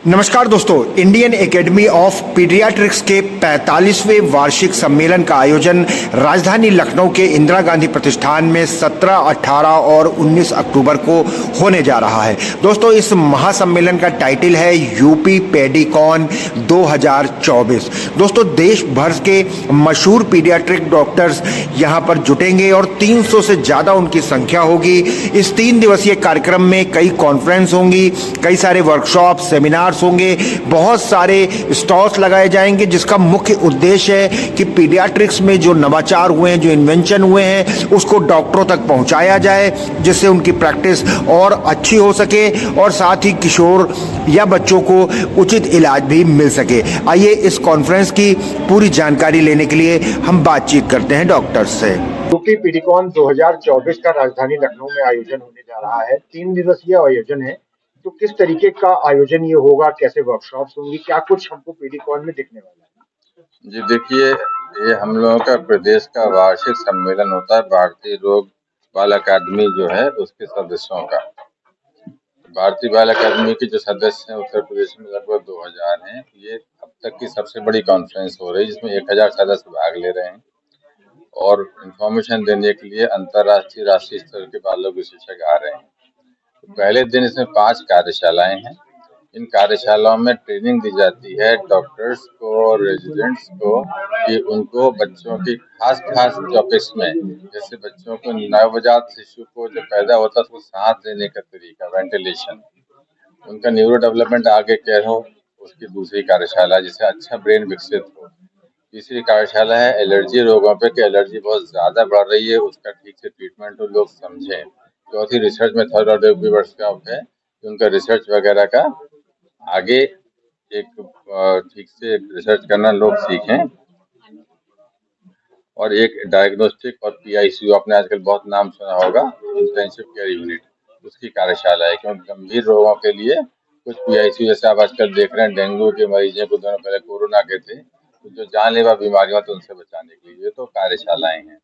नमस्कार दोस्तों, Indian academy of paediatrics के 45वें वार्षिक सम्मेलन का आयोजन राजधानी लखनऊ के इंदिरा गांधी प्रतिष्ठान में 17, 18 और 19 अक्टूबर को होने जा रहा है। दोस्तों, इस महासम्मेलन का टाइटल है यूपी पेडिकॉन 2024। दोस्तों, देश भर के मशहूर पीडियाट्रिक डॉक्टर्स यहां पर जुटेंगे और 300 से ज़्यादा उनकी संख्या होगी। इस 3 दिवसीय कार्यक्रम में कई कॉन्फ्रेंस होंगी, कई सारे वर्कशॉप, सेमिनार होंगे, बहुत सारे स्टॉल्स लगाए जाएंगे, जिसका मुख्य उद्देश्य है कि पीडियाट्रिक्स में जो नवाचार हुए हैं, जो इन्वेंशन हुए हैं, उसको डॉक्टरों तक पहुंचाया जाए, जिससे उनकी प्रैक्टिस और अच्छी हो सके और साथ ही किशोर या बच्चों को उचित इलाज भी मिल सके। आइए इस कॉन्फ्रेंस की पूरी जानकारी लेने के लिए हम बातचीत करते हैं डॉक्टर्स से। यूपी पेडिकॉन 2024 का राजधानी लखनऊ में आयोजन होने जा रहा है। 3 दिवसीय आयोजन है। तो किस तरीके का आयोजन ये होगा, कैसे वर्कशॉप्स होंगी, क्या कुछ हमको पेडिकॉन में दिखने वाला है? जी देखिए, ये हम लोगों का प्रदेश का वार्षिक सम्मेलन होता है भारतीय लोक बाल अकादमी जो है उसके सदस्यों का। भारतीय बाल अकादमी के जो सदस्य हैं उत्तर प्रदेश में लगभग 2000 हैं। ये अब तक की सबसे बड़ी कॉन्फ्रेंस हो रही है, जिसमें 1000 सदस्य भाग ले रहे हैं और इंफॉर्मेशन देने के लिए अंतर्राष्ट्रीय, राष्ट्रीय स्तर के बाल विशेषज्ञ आ रहे हैं। तो पहले दिन इसमें 5 कार्यशालाएं हैं। इन कार्यशालाओं में ट्रेनिंग दी जाती है डॉक्टर्स को और रेजिडेंट्स को कि उनको बच्चों की खास टॉपिक्स में, जैसे बच्चों को नवजात शिशु को जब पैदा होता है उसको सांस लेने का तरीका, वेंटिलेशन, उनका न्यूरो डेवलपमेंट आगे क्या हो, उसकी दूसरी कार्यशाला जिससे अच्छा ब्रेन विकसित हो। तीसरी कार्यशाला है एलर्जी रोगों पे कि एलर्जी बहुत ज्यादा बढ़ रही है, उसका ठीक से ट्रीटमेंट लोग समझें। चौथी रिसर्च मेथोडोलॉजी भी वर्कशॉप है कि उनका रिसर्च वगैरह का आगे एक ठीक से रिसर्च करना लोग सीखें। और एक डायग्नोस्टिक और पीआईसीयू, आपने आजकल बहुत नाम सुना होगा, इंटेंसिव केयर यूनिट, उसकी कार्यशाला है क्योंकि गंभीर रोगों के लिए कुछ पीआईसीयू, जैसे आप आजकल देख रहे हैं डेंगू के मरीज हैं, कुछ दिनों पहले कोरोना के थे, तो जो जानलेवा बीमारियां तो उनसे बचाने के लिए, ये तो कार्यशालाएं हैं।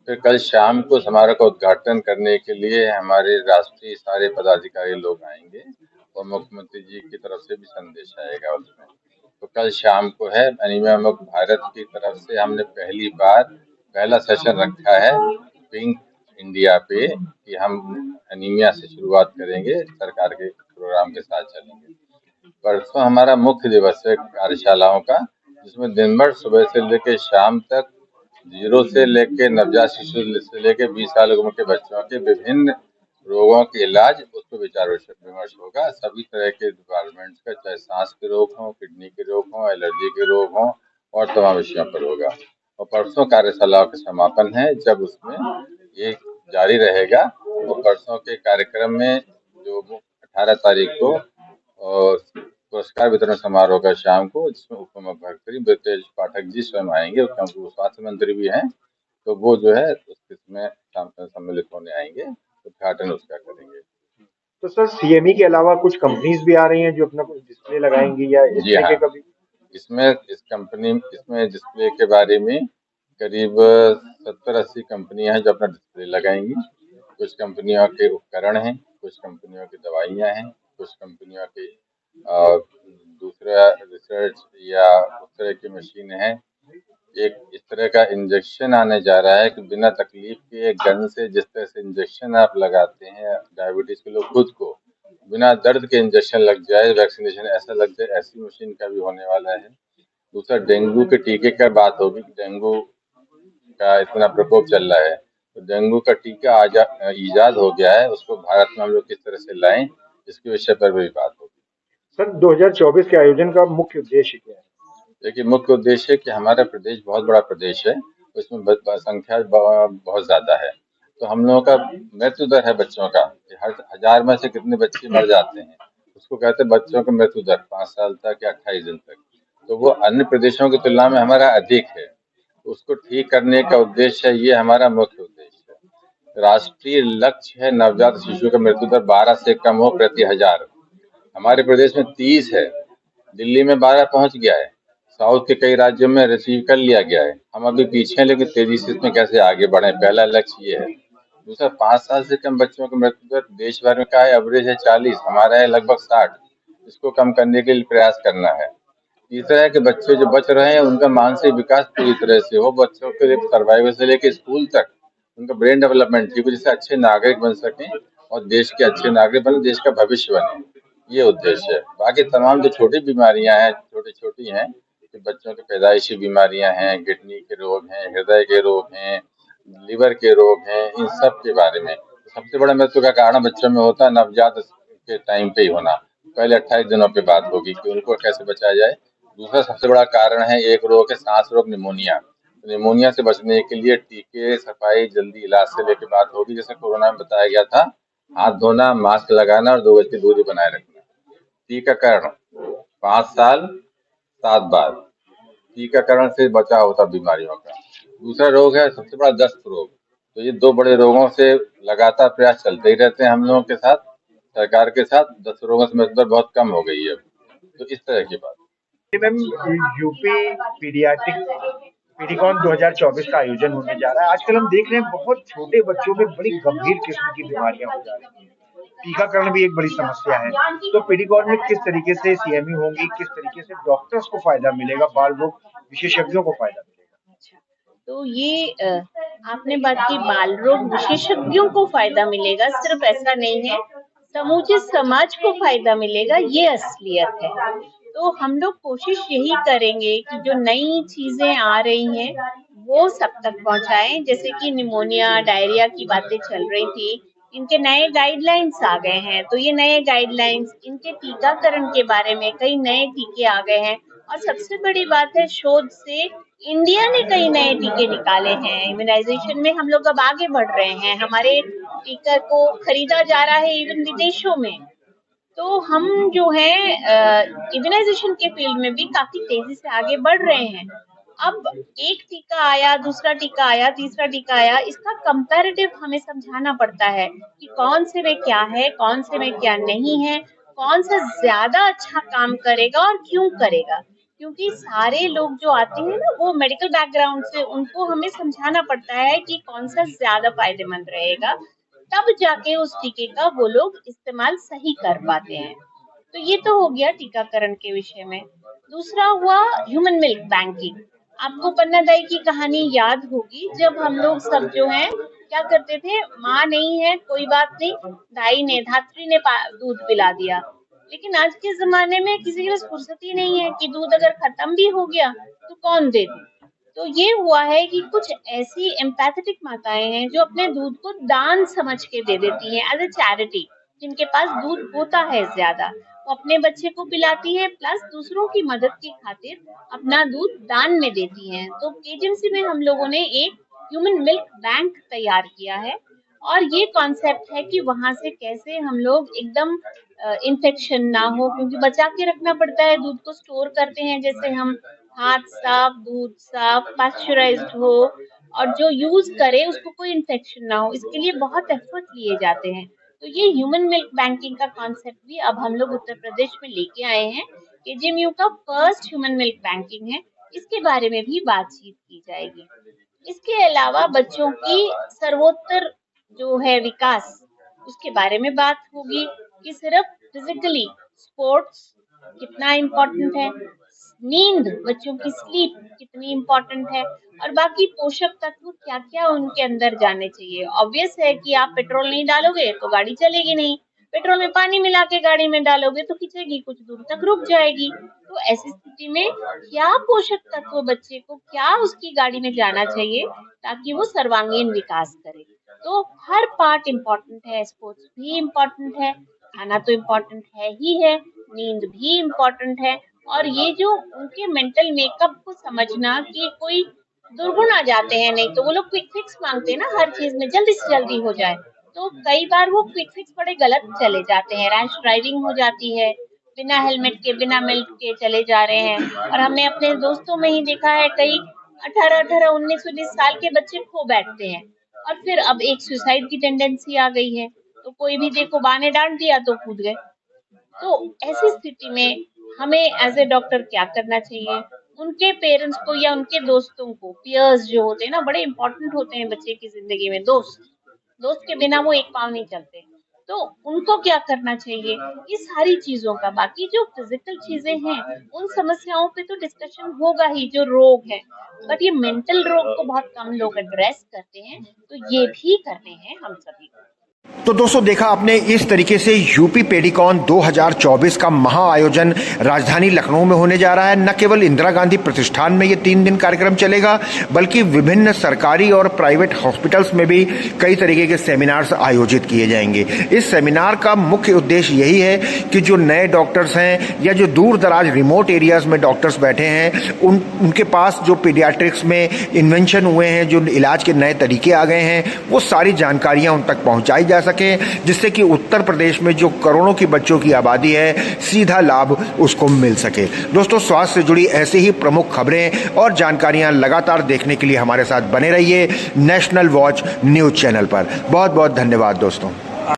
फिर कल शाम को समारोह का उद्घाटन करने के लिए हमारे राष्ट्रीय सारे पदाधिकारी लोग आएंगे और मुख्यमंत्री जी की तरफ से भी संदेश आएगा उसमें। तो कल शाम को है एनीमिया मुक्त भारत की तरफ से हमने पहली बार पहला सेशन रखा है पिंक इंडिया पे कि हम एनीमिया से शुरुआत करेंगे, सरकार के प्रोग्राम के साथ चलेंगे। परसों हमारा मुख्य दिवस है कार्यशालाओं का, जिसमें दिन भर सुबह से लेकर शाम तक 0 से लेके नवजात शिशु से लेके 20 साल उम्र के बच्चों के विभिन्न रोगों के इलाज उस पर विचार विमर्श होगा। सभी तरह के डिपार्टमेंट्स का, चाहे सांस के रोग हों, किडनी के रोग हों, एलर्जी के रोग हों, और तमाम विषयों पर होगा। और परसों कार्यशाला का समापन है, जब उसमें ये जारी रहेगा। और परसों के कार्यक्रम में जो 18 तारीख को पुरस्कार वितरण समारोह का शाम को, जिसमें उप मुख्यमंत्री ब्रजेश पाठक जी स्वयं आएंगे, वो स्वास्थ्य मंत्री भी हैं, तो वो जो है उसमें सम्मिलित होने आएंगे, उद्घाटन उसका करेंगे। तो सर, सीएमई के अलावा कुछ कंपनीज भी आ रही हैं जो अपना कुछ डिस्प्ले लगाएंगी या इस तरह के कभी? इसमें डिस्प्ले के बारे में करीब 70-80 कंपनियां हैं जो अपना डिस्प्ले लगाएंगी। कुछ कंपनियों के उपकरण हैं, कुछ कंपनियों की दवाइयां हैं, कुछ कंपनियों के दूसरा रिसर्च या उस तरह की मशीन है। एक इस तरह का इंजेक्शन आने जा रहा है कि बिना तकलीफ के, एक गन से जिस तरह से इंजेक्शन आप लगाते हैं डायबिटीज के लोग खुद को, बिना दर्द के इंजेक्शन लग जाए, वैक्सीनेशन ऐसा लग जाए, ऐसी मशीन का भी होने वाला है। दूसरा डेंगू के टीके का बात होगी, डेंगू का इतना प्रकोप चल रहा है, तो डेंगू का टीका ईजाद हो गया है, उसको भारत में हम लोग किस तरह से लाएं, इसके विषय पर भी बात होगी। सर, 2024 के आयोजन का मुख्य उद्देश्य क्या है? देखिए, मुख्य उद्देश्य है कि हमारा प्रदेश बहुत बड़ा प्रदेश है, उसमें संख्या बहुत ज्यादा है, तो हम लोगों का मृत्यु दर है बच्चों का, हर 1000 में से कितने बच्चे मर जाते हैं, उसको कहते हैं बच्चों का मृत्यु दर 5 साल तक या 28 दिन तक, तो वो अन्य प्रदेशों की तुलना में हमारा अधिक है। उसको ठीक करने का उद्देश्य है, ये हमारा मुख्य उद्देश्य है। राष्ट्रीय लक्ष्य है नवजात शिशु का मृत्यु दर 12 से कम हो प्रति 1000। हमारे प्रदेश में 30 है, दिल्ली में 12 पहुंच गया है, साउथ के कई राज्यों में रिसीव कर लिया गया है। हम अभी पीछे हैं, लेकिन तेजी से इसमें कैसे आगे बढ़े, पहला लक्ष्य ये है। दूसरा, 5 साल से कम बच्चों की मृत्यु दर देश भर में का है, एवरेज है 40, हमारा है लगभग 60। इसको कम करने के लिए प्रयास करना है। तीसरा है कि बच्चे जो बच रहे हैं उनका मानसिक विकास पूरी तरह से हो, बच्चों के लिए सर्वाइवल से लेकर स्कूल तक उनका ब्रेन डेवलपमेंट ठीक हो, जिससे अच्छे नागरिक बन सकें और देश के अच्छे नागरिक बने, देश का भविष्य बने। ये उद्देश्य है। बाकी तमाम जो छोटी बीमारियां हैं, छोटी छोटी हैं, कि बच्चों की पैदाइशी बीमारियां हैं, किडनी के रोग हैं, हृदय के रोग हैं, लीवर के रोग हैं, इन सब के बारे में सबसे बड़ा मृत्यु का कारण बच्चों में होता है नवजात के टाइम पे ही होना। पहले 28 दिनों पे बात होगी कि उनको कैसे बचाया जाए। दूसरा सबसे बड़ा कारण है एक रोग है सांस रोग, निमोनिया। निमोनिया से बचने के लिए टीके, सफाई, जल्दी इलाज से लेके बात होगी। जैसे कोरोना में बताया गया था, हाथ धोना, मास्क लगाना और 2 गज की दूरी बनाए रखना। टीकाकरण 5 साल 7 बार टीकाकरण से बचाव होता बीमारियों का। दूसरा रोग है सबसे बड़ा दस्त रोग। तो ये 2 बड़े रोगों से लगातार प्रयास चलते ही रहते हैं हम लोगों के साथ, सरकार के साथ। दस्त रोगों से मृत्यु दर बहुत कम हो गई है। तो इस तरह की बात। मैम, यूपी पीडियाट्रिक पीडिकॉन 2024 का आयोजन होने जा रहा है। आजकल हम देख रहे हैं बहुत छोटे बच्चों में बड़ी गंभीर किस्म की बीमारियां हो जा रही हैं। टीकाकरण भी एक बड़ी समस्या है। तो पीडिकॉन में किस तरीके से सीएमई होंगी, किस तरीके से डॉक्टर्स को फायदा मिलेगा, बाल रोग विशेषज्ञों को फायदा मिलेगा? अच्छा, तो ये आपने बात की बाल रोग विशेषज्ञों को फायदा मिलेगा, सिर्फ ऐसा नहीं है, समूचे समाज को फायदा मिलेगा, ये असलियत है। तो हम लोग कोशिश यही करेंगे कि जो नई चीजें आ रही हैं वो सब तक पहुंचाएं। जैसे कि निमोनिया, डायरिया की बातें चल रही थी, इनके नए गाइडलाइंस आ गए हैं। तो ये नए गाइडलाइंस, इनके टीकाकरण के बारे में कई नए टीके आ गए हैं। और सबसे बड़ी बात है, शोध से इंडिया ने कई नए टीके निकाले हैं। इम्यूनाइजेशन में हम लोग अब आगे बढ़ रहे हैं, हमारे टीका को खरीदा जा रहा है इवन विदेशों में। तो हम जो है इम्यूनाइजेशन के फील्ड में भी काफी तेजी से आगे बढ़ रहे हैं। अब एक टीका आया, दूसरा टीका आया, तीसरा टीका आया, इसका कंपैरेटिव हमें समझाना पड़ता है कि कौन से में क्या है, कौन से में क्या नहीं है, कौन सा ज्यादा अच्छा काम करेगा और क्यों करेगा। क्योंकि सारे लोग जो आते हैं ना वो मेडिकल बैकग्राउंड से, उनको हमें समझाना पड़ता है कि कौन सा ज्यादा फायदेमंद रहेगा, तब जाके उस टीके का वो लोग इस्तेमाल सही कर पाते हैं। तो ये तो हो गया टीकाकरण के विषय में। दूसरा हुआ ह्यूमन मिल्क बैंकिंग। आपको पन्ना दाई की कहानी याद होगी, जब हम लोग सब जो है क्या करते थे, माँ नहीं है कोई बात नहीं, दाई ने, धात्री ने दूध पिला दिया। लेकिन आज के जमाने में किसी के पास फुर्सत ही नहीं है कि दूध अगर खत्म भी हो गया तो कौन दे दे। तो ये हुआ है कि कुछ ऐसी एम्पैथेटिक माताएं हैं जो अपने दूध को दान समझ के दे देती हैं एज ए चैरिटी। जिनके पास दूध होता है ज्यादा, वो अपने बच्चे को पिलाती हैं, प्लस दूसरों की मदद की खातिर अपना दूध दान में देती हैं। तो केजीएमसी में हम लोगों ने एक ह्यूमन मिल्क बैंक तैयार किया है। और ये कॉन्सेप्ट है कि वहां से कैसे हम लोग एकदम इन्फेक्शन ना हो, क्योंकि बचा के रखना पड़ता है, दूध को स्टोर करते हैं जैसे हम, हाथ साफ, दूध साफ, पास्चराइज्ड हो, और जो यूज करे उसको कोई इन्फेक्शन ना हो, इसके लिए बहुत एफर्ट लिए जाते हैं। तो ये ह्यूमन मिल्क बैंकिंग का कॉन्सेप्ट भी अब हम लोग उत्तर प्रदेश में लेके आए हैं। केजीएमयू का फर्स्ट ह्यूमन मिल्क बैंकिंग है, इसके बारे में भी बातचीत की जाएगी। इसके अलावा बच्चों की सर्वोत्तर जो है विकास, उसके बारे में बात होगी कि सिर्फ फिजिकली स्पोर्ट्स कितना इम्पोर्टेंट है, नींद, बच्चों की स्लीप कितनी इम्पोर्टेंट है, और बाकी पोषक तत्व क्या क्या उनके अंदर जाने चाहिए। ऑब्वियस है कि आप पेट्रोल नहीं डालोगे तो गाड़ी चलेगी नहीं, पेट्रोल में पानी मिला के गाड़ी में डालोगे तो खिंचेगी, कुछ दूर तक रुक जाएगी। तो ऐसी स्थिति में क्या पोषक तत्व बच्चे को, क्या उसकी गाड़ी में जाना चाहिए ताकि वो सर्वांगीण विकास करे। तो हर पार्ट इम्पोर्टेंट है, स्पोर्ट्स भी इम्पोर्टेंट है, खाना तो इम्पोर्टेंट है ही है, नींद भी इम्पोर्टेंट है, और ये जो उनके मेंटल मेकअप को समझना कि कोई दुर्गुण आ जाते हैं, नहीं तो वो लोग क्विक फिक्स मांगते हैं ना, हर चीज में जल्दी से जल्दी हो जाए। तो कई बार वो क्विक फिक्स बड़े गलत चले जाते हैं, रैश ड्राइविंग हो जाती है, बिना हेलमेट के, बिना मिल्क के चले जा रहे हैं। और हमने अपने दोस्तों में ही देखा है, कई 18-18, 19-19 साल के बच्चे खो बैठते हैं। और फिर अब एक सुसाइड की टेंडेंसी आ गई है, तो कोई भी देखो बा ने डांट दिया तो कूद गए। तो ऐसी स्थिति में हमें एज ए डॉक्टर क्या करना चाहिए, उनके पेरेंट्स को या उनके दोस्तों को, पियर्स जो होते हैं ना, बड़े इंपॉर्टेंट होते हैं बच्चे की जिंदगी में। दोस्त, दोस्त के बिना वो एक पाँव नहीं चलते। तो उनको क्या करना चाहिए, ये सारी चीजों का। बाकी जो फिजिकल चीजें हैं उन समस्याओं पे तो डिस्कशन होगा ही, जो रोग है, बट ये मेंटल रोग को बहुत कम लोग एड्रेस करते हैं, तो ये भी करने हैं हम सभी को। तो दोस्तों देखा आपने, इस तरीके से यूपी पेडिकॉन 2024 का महा आयोजन राजधानी लखनऊ में होने जा रहा है। न केवल इंदिरा गांधी प्रतिष्ठान में ये 3 दिन कार्यक्रम चलेगा, बल्कि विभिन्न सरकारी और प्राइवेट हॉस्पिटल्स में भी कई तरीके के सेमिनार्स आयोजित किए जाएंगे। इस सेमिनार का मुख्य उद्देश्य यही है कि जो नए डॉक्टर्स हैं या जो दूर दराज रिमोट एरियाज में डॉक्टर्स बैठे हैं, उनके पास जो पीडियाट्रिक्स में इन्वेंशन हुए हैं, जो इलाज के नए तरीके आ गए हैं, वो सारी जानकारियां उन तक पहुंचाई जा सके, जिससे कि उत्तर प्रदेश में जो करोड़ों की बच्चों की आबादी है, सीधा लाभ उसको मिल सके। दोस्तों, स्वास्थ्य से जुड़ी ऐसे ही प्रमुख खबरें और जानकारियां लगातार देखने के लिए हमारे साथ बने रहिए नेशनल वॉच न्यूज चैनल पर। बहुत बहुत धन्यवाद दोस्तों।